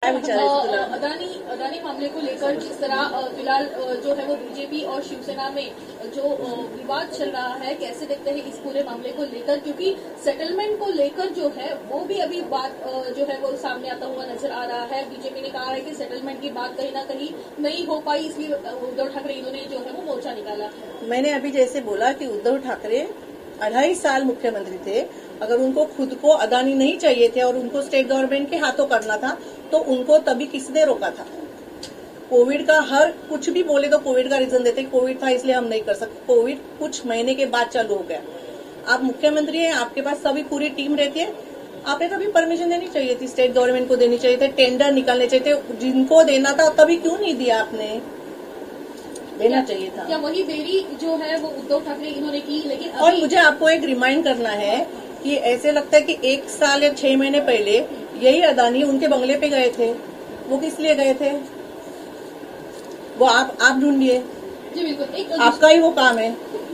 काय विचार आहे अदानी मामले को लेकर जिस तरह फिलहाल जो है वो बीजेपी और शिवसेना में जो विवाद चल रहा है, कैसे देखते हैं इस पूरे मामले को लेकर, क्योंकि सेटलमेंट को लेकर जो है वो भी अभी बात जो है वो सामने आता हुआ नजर आ रहा है। बीजेपी ने कहा है कि सेटलमेंट की बात कहीं ना कहीं नहीं हो पाई, इसलिए उद्धव ठाकरे इन्होंने जो है वो मोर्चा निकाला। मैंने अभी जैसे बोला कि उद्धव ठाकरे 2.5 साल मुख्यमंत्री थे, अगर उनको खुद को अदानी नहीं चाहिए थे और उनको स्टेट गवर्नमेंट के हाथों करना था तो उनको तभी किसने रोका था? कोविड का हर कुछ भी बोले तो कोविड का रीजन देते, कोविड था इसलिए हम नहीं कर सकते। कोविड कुछ महीने के बाद चालू हो गया। आप मुख्यमंत्री हैं, आपके पास सभी पूरी टीम रहती है, आपने तभी परमिशन देनी चाहिए थी, स्टेट गवर्नमेंट को देनी चाहिए थे, टेंडर निकालने चाहिए थे, जिनको देना था तभी क्यों नहीं दिया आपने? देना चाहिए था। या वही देरी जो है वो उद्धव ठाकरे इन्होंने की, लेकिन और मुझे आपको एक रिमाइंड करना है कि ऐसे लगता है कि 1 साल या 6 महीने पहले यही अदानी उनके बंगले पे गए थे। वो किस लिए गए थे? वो आप ढूंढिए। जी बिल्कुल, आपका ही वो काम है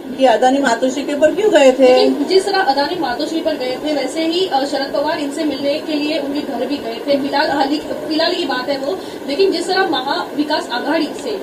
कि अदानी मातोश्री के ऊपर क्यों गए थे? जिस तरह अदानी मातोश्री पर गए थे वैसे ही शरद पवार इनसे मिलने के लिए उनके घर भी गए थे। फिलहाल ये बात है वो, लेकिन जिस तरह महाविकास आघाड़ी से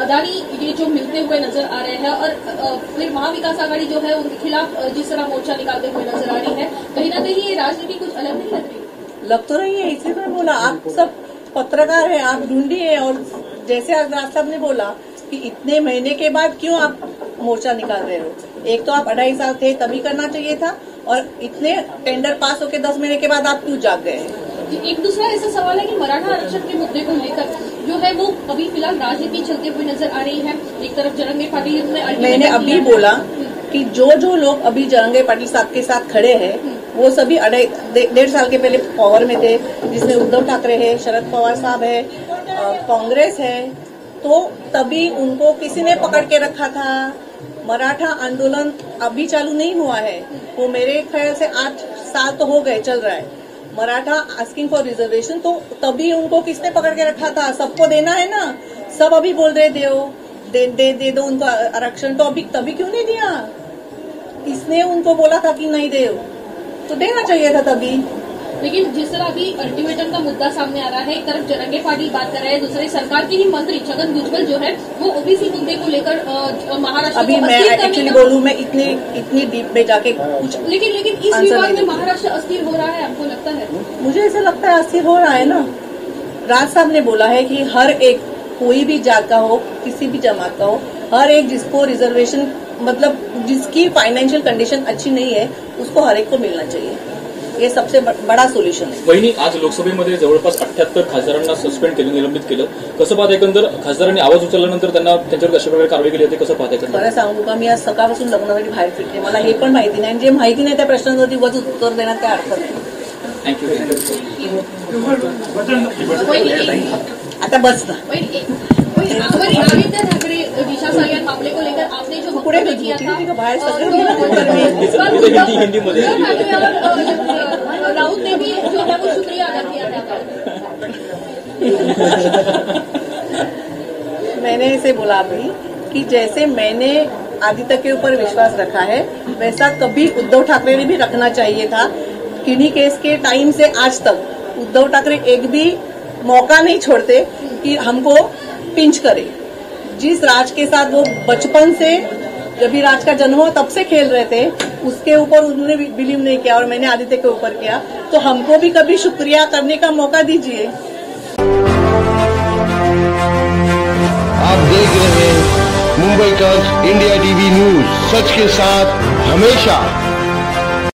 अदानी ये जो मिलते हुए नजर आ रहे हैं और फिर महाविकास आघाड़ी जो है उनके खिलाफ जिस तरह मोर्चा निकालते हुए नजर आ रही है, कहीं ना कहीं ये राजनीति कुछ अलग नहीं लग रही? लग तो रही है, इसलिए मैंने बोला आप सब पत्रकार हैं, आप ढूंढिए। और जैसे आज राज साहब ने बोला कि इतने महीने के बाद क्यों आप मोर्चा निकाल रहे हो? एक तो आप 2.5 साल थे तभी करना चाहिए था, और इतने टेंडर पास होके 10 महीने के बाद आप क्यों जाग गए? एक दूसरा ऐसा सवाल है कि मराठा आरक्षण के मुद्दे को लेकर जो है वो अभी फिलहाल राजनीति चलते हुए नजर आ रही है। एक तरफ जरंगे पाटिल ने मैंने अभी बोला कि जो लोग अभी जरंगे पाटिल साहब के साथ खड़े हैं वो सभी 1.5 साल के पहले पावर में थे, जिसमें उद्धव ठाकरे है, शरद पवार साहब है, कांग्रेस है, तो तभी उनको किसी ने पकड़ के रखा था। मराठा आंदोलन अभी चालू नहीं हुआ है, वो मेरे ख्याल से 8 साल तो हो गए चल रहा है। मराठा आस्किंग फॉर रिजर्वेशन, तो तभी उनको किसने पकड़ के रखा था? सबको देना है ना, सब अभी बोल रहे दे दो उनको आरक्षण, तो अभी तभी क्यों नहीं दिया? किसने उनको बोला था कि नहीं दे, तो देना चाहिए था तभी। लेकिन जिस तरह अभी अल्टीमेटम का मुद्दा सामने आ रहा है, एक तरफ जरंगे पाटिल बात कर रहे हैं, दूसरे सरकार के ही मंत्री छगन भुजबल जो है वो ओबीसी मुद्दे को लेकर महाराष्ट्र अभी मैं एक्चुअली बोलूं, मैं इतनी डीप में जाके कुछ लेकिन इस विवाद में महाराष्ट्र अस्थिर हो रहा है, आपको लगता है? मुझे ऐसा लगता है अस्थिर हो रहा है ना। राज साहब ने बोला है कि हर एक, कोई भी जात का हो, किसी भी जमात का हो, हर एक जिसको रिजर्वेशन मतलब जिसकी फाइनेंशियल कंडिशन अच्छी नहीं है उसको हर एक को मिळणं चाहिए। हे सबसे बडा सोल्युशन आहे। वहिनी, आज लोकसभेमध्ये जवळपास 78 खासदारांना सस्पेंड केलं, निलंबित केलं, कसं पाहता? एकंदर खासदारांनी आवाज उचलल्यानंतर त्यांच्यावर कशा प्रकारे कारवाई केली जाते, कसं पाहता? खरं सांगू का, मी आज सकाळपासून लग्नासाठी बाहेर फिरते, मला हे पण माहिती नाही, जे माहिती नाही त्या प्रश्नांवरती वज उत्तर देण्यात काय अर्थ नाही। थँक्यू। आता बस ना। आदित्य ठाकरे दिशा सालियान मामले को लेकर आपने जो पुढे किया था बाहेर हिंदीमध्ये राउत ने भी जो है वो शुक्रिया अदा किया था। मैंने इसे बोला अभी कि जैसे मैंने आदित्य के ऊपर विश्वास रखा है वैसा कभी उद्धव ठाकरे ने भी रखना चाहिए था। किन्हीं केस के टाइम से आज तक उद्धव ठाकरे एक भी मौका नहीं छोड़ते कि हमको पिंच करे। जिस राज के साथ वो बचपन से, जब भी राज का जन्म हुआ तब से खेल रहे थे, उसके ऊपर उन्होंने बिलीव नहीं किया और मैंने आदित्य के ऊपर किया, तो हमको भी कभी शुक्रिया करने का मौका दीजिए। आप देख रहे हैं मुंबई का इंडिया टीवी न्यूज, सच के साथ हमेशा।